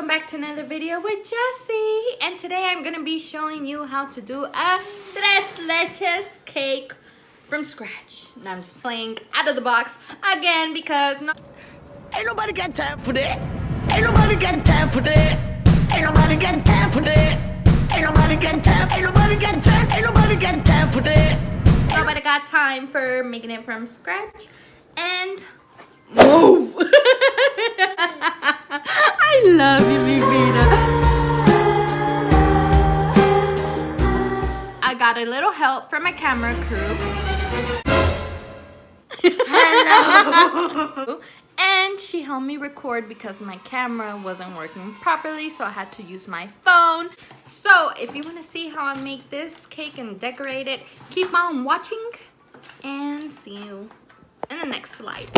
back to another video with Jessie, and today I'm gonna be showing you how to do a tres leches cake from scratch. Now I'm just playing out of the box again because ain't nobody got time for that. Ain't nobody got time for that. Ain't nobody got time for that. Ain't nobody got time. Ain't nobody got time. Ain't nobody got time for that. Nobody got time for making it from scratch. And move. I love you, mi vida. I got a little help from my camera crew. Hello. And she helped me record because my camera wasn't working properly, so I had to use my phone. So if you want to see how I make this cake and decorate it, keep on watching and see you in the next slide.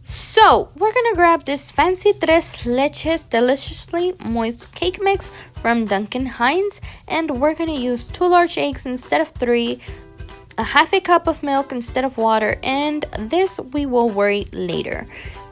So we're gonna grab this fancy tres leches deliciously moist cake mix from Duncan Hines, and we're gonna use 2 large eggs instead of 3, a half a cup of milk instead of water, and this we will worry later.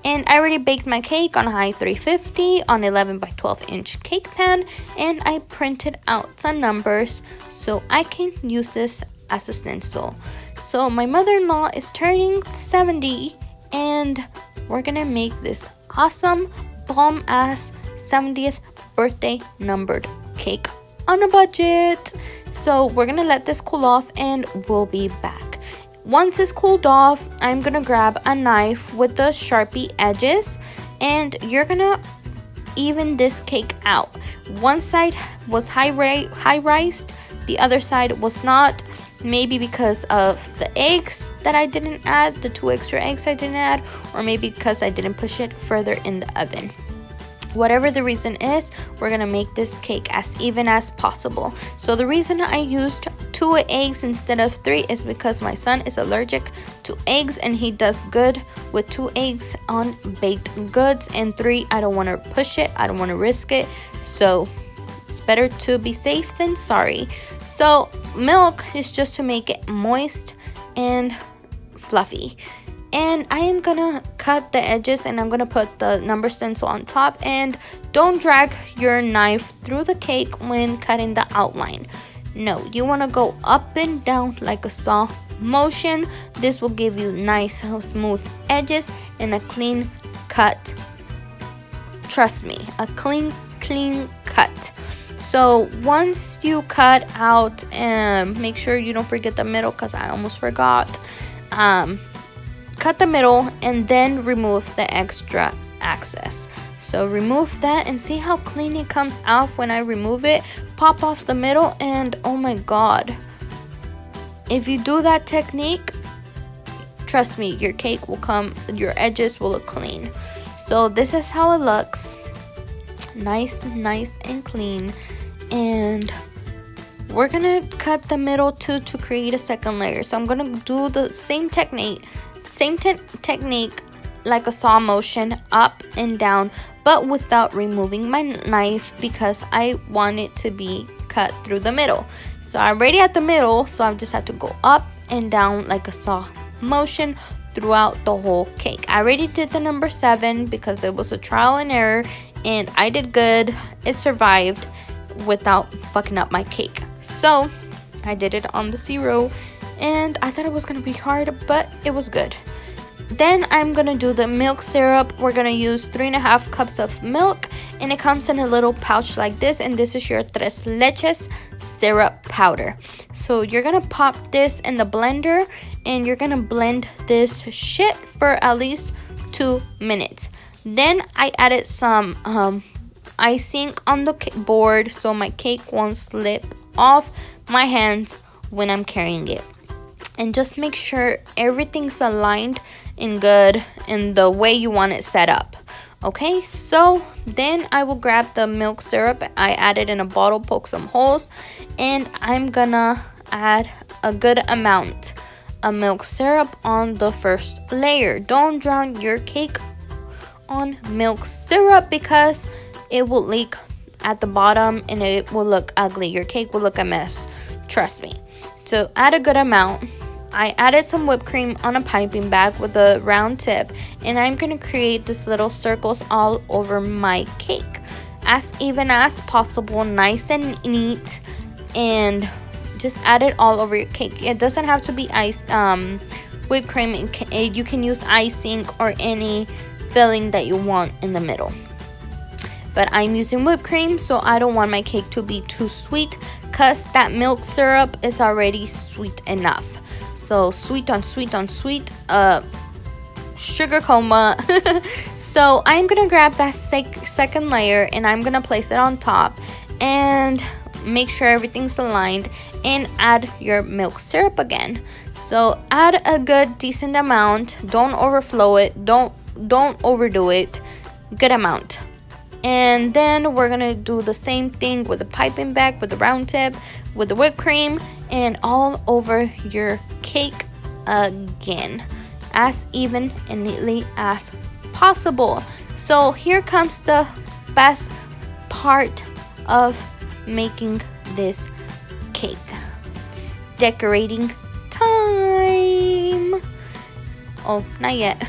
And I already baked my cake on high 350 on 11 by 12 inch cake pan, and I printed out some numbers so I can use this as a stencil. So my mother-in-law is turning 70, and we're gonna make this awesome bomb ass 70th birthday numbered cake on a budget. So we're gonna let this cool off and we'll be back. Once it's cooled off, I'm gonna grab a knife with the Sharpie edges, and you're gonna even this cake out. One side was high-rised, the other side was not. Maybe because of the eggs that I didn't add, the 2 extra eggs I didn't add, or maybe because I didn't push it further in the oven. Whatever the reason is, we're gonna make this cake as even as possible. So the reason I used 2 eggs instead of 3 is because my son is allergic to eggs, and he does good with 2 eggs on baked goods, and 3, I don't want to push it, I don't want to risk it, so it's better to be safe than sorry. So milk is just to make it moist and fluffy. And I am gonna cut the edges, and I'm gonna put the number stencil on top. And don't drag your knife through the cake when cutting the outline. No, you want to go up and down like a saw motion. This will give you nice smooth edges and a clean cut. Trust me, a clean cut. So once you cut out, and make sure you don't forget the middle, because I almost forgot. Cut the middle and then remove the extra excess. So remove that and see how clean it comes out when I remove it. Pop off the middle, and oh my god, if you do that technique, trust me, your cake will come, your edges will look clean. So this is how it looks. Nice and clean. And we're gonna cut the middle too to create a second layer. So I'm gonna do the same technique like a saw motion, up and down, but without removing my knife, because I want it to be cut through the middle. So I'm already at the middle, so I just have to go up and down like a saw motion throughout the whole cake. I already did the number 7 because it was a trial and error, and I did good. It survived without fucking up my cake. So I did it on the 0, and I thought it was gonna be hard, but it was good. Then I'm gonna do the milk syrup. We're gonna use 3.5 cups of milk, and it comes in a little pouch like this, and this is your tres leches syrup powder. So you're gonna pop this in the blender, and you're gonna blend this shit for at least 2 minutes. Then I added some icing on the board so my cake won't slip off my hands when I'm carrying it. And just make sure everything's aligned and good in the way you want it set up. Okay, so then I will grab the milk syrup. I added in a bottle, poke some holes, and I'm gonna add a good amount of milk syrup on the first layer. Don't drown your cake on milk syrup because it will leak at the bottom and it will look ugly. Your cake will look a mess, trust me. So add a good amount. I added some whipped cream on a piping bag with a round tip, and I'm going to create these little circles all over my cake. as even as possible, nice and neat, and just add it all over your cake. It doesn't have to be whipped cream. You can use icing or any filling that you want in the middle. But I'm using whipped cream, so I don't want my cake to be too sweet, because that milk syrup is already sweet enough. So sweet on sweet on sweet, sugar coma. So I'm gonna grab that second layer and I'm gonna place it on top and make sure everything's aligned, and add your milk syrup again. So add a good decent amount. Don't overflow it. Don't overdo it. Good amount. And then we're gonna do the same thing with the piping bag, with the round tip, with the whipped cream, and all over your cake again, as even and neatly as possible. So here comes the best part of making this cake. Decorating time. Oh, not yet.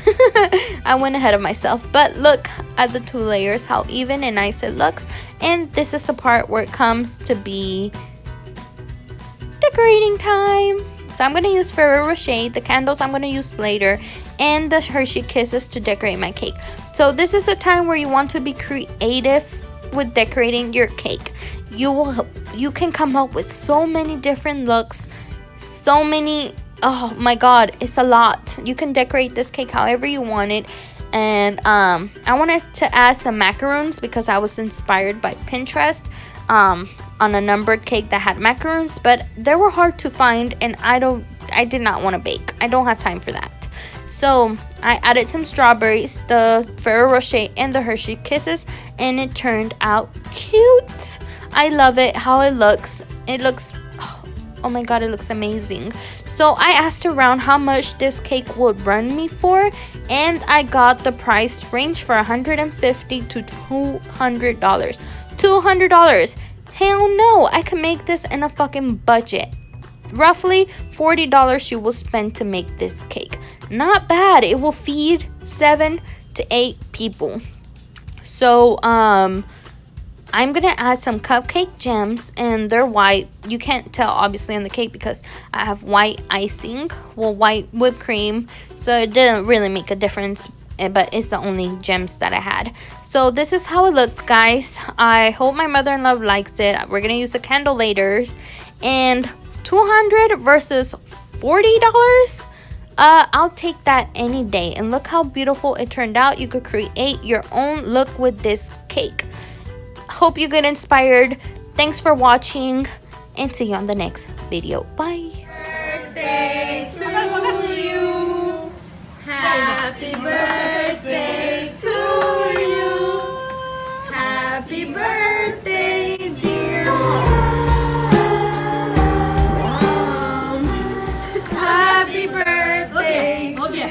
I went ahead of myself. But look at the 2 layers, how even and nice it looks. And this is the part where it comes to be decorating time. So I'm going to use Ferrero Rocher. The candles I'm going to use later. And the Hersey Kisses to decorate my cake. So this is a time where you want to be creative with decorating your cake. You can come up with so many different looks. So many... Oh my god, it's a lot. You can decorate this cake however you want it. And I wanted to add some macaroons because I was inspired by Pinterest on a numbered cake that had macaroons, but they were hard to find, and I did not want to bake. I don't have time for that. So I added some strawberries, the Ferrero Rocher, and the Hershey Kisses, and it turned out cute. I love it how it looks. It looks... Oh my god, it looks amazing. So I asked around how much this cake would run me for, and I got the price range for $150 to $200. $200. Hell no, I can make this in a fucking budget. Roughly $40 you will spend to make this cake. Not bad. It will feed 7 to 8 people. So I'm gonna add some cupcake gems, and they're white. You can't tell obviously on the cake because I have white icing, well, white whipped cream, so it didn't really make a difference, but it's the only gems that I had. So this is how it looked, guys. I hope my mother-in-law likes it. We're gonna use the candle later. And $200 versus $40, I'll take that any day. And look how beautiful it turned out. You could create your own look with this cake. Hope you get inspired. Thanks for watching, and see you on the next video. Bye. Birthday to you. Happy birthday to you. Happy birthday, dear mom. Happy birthday to you.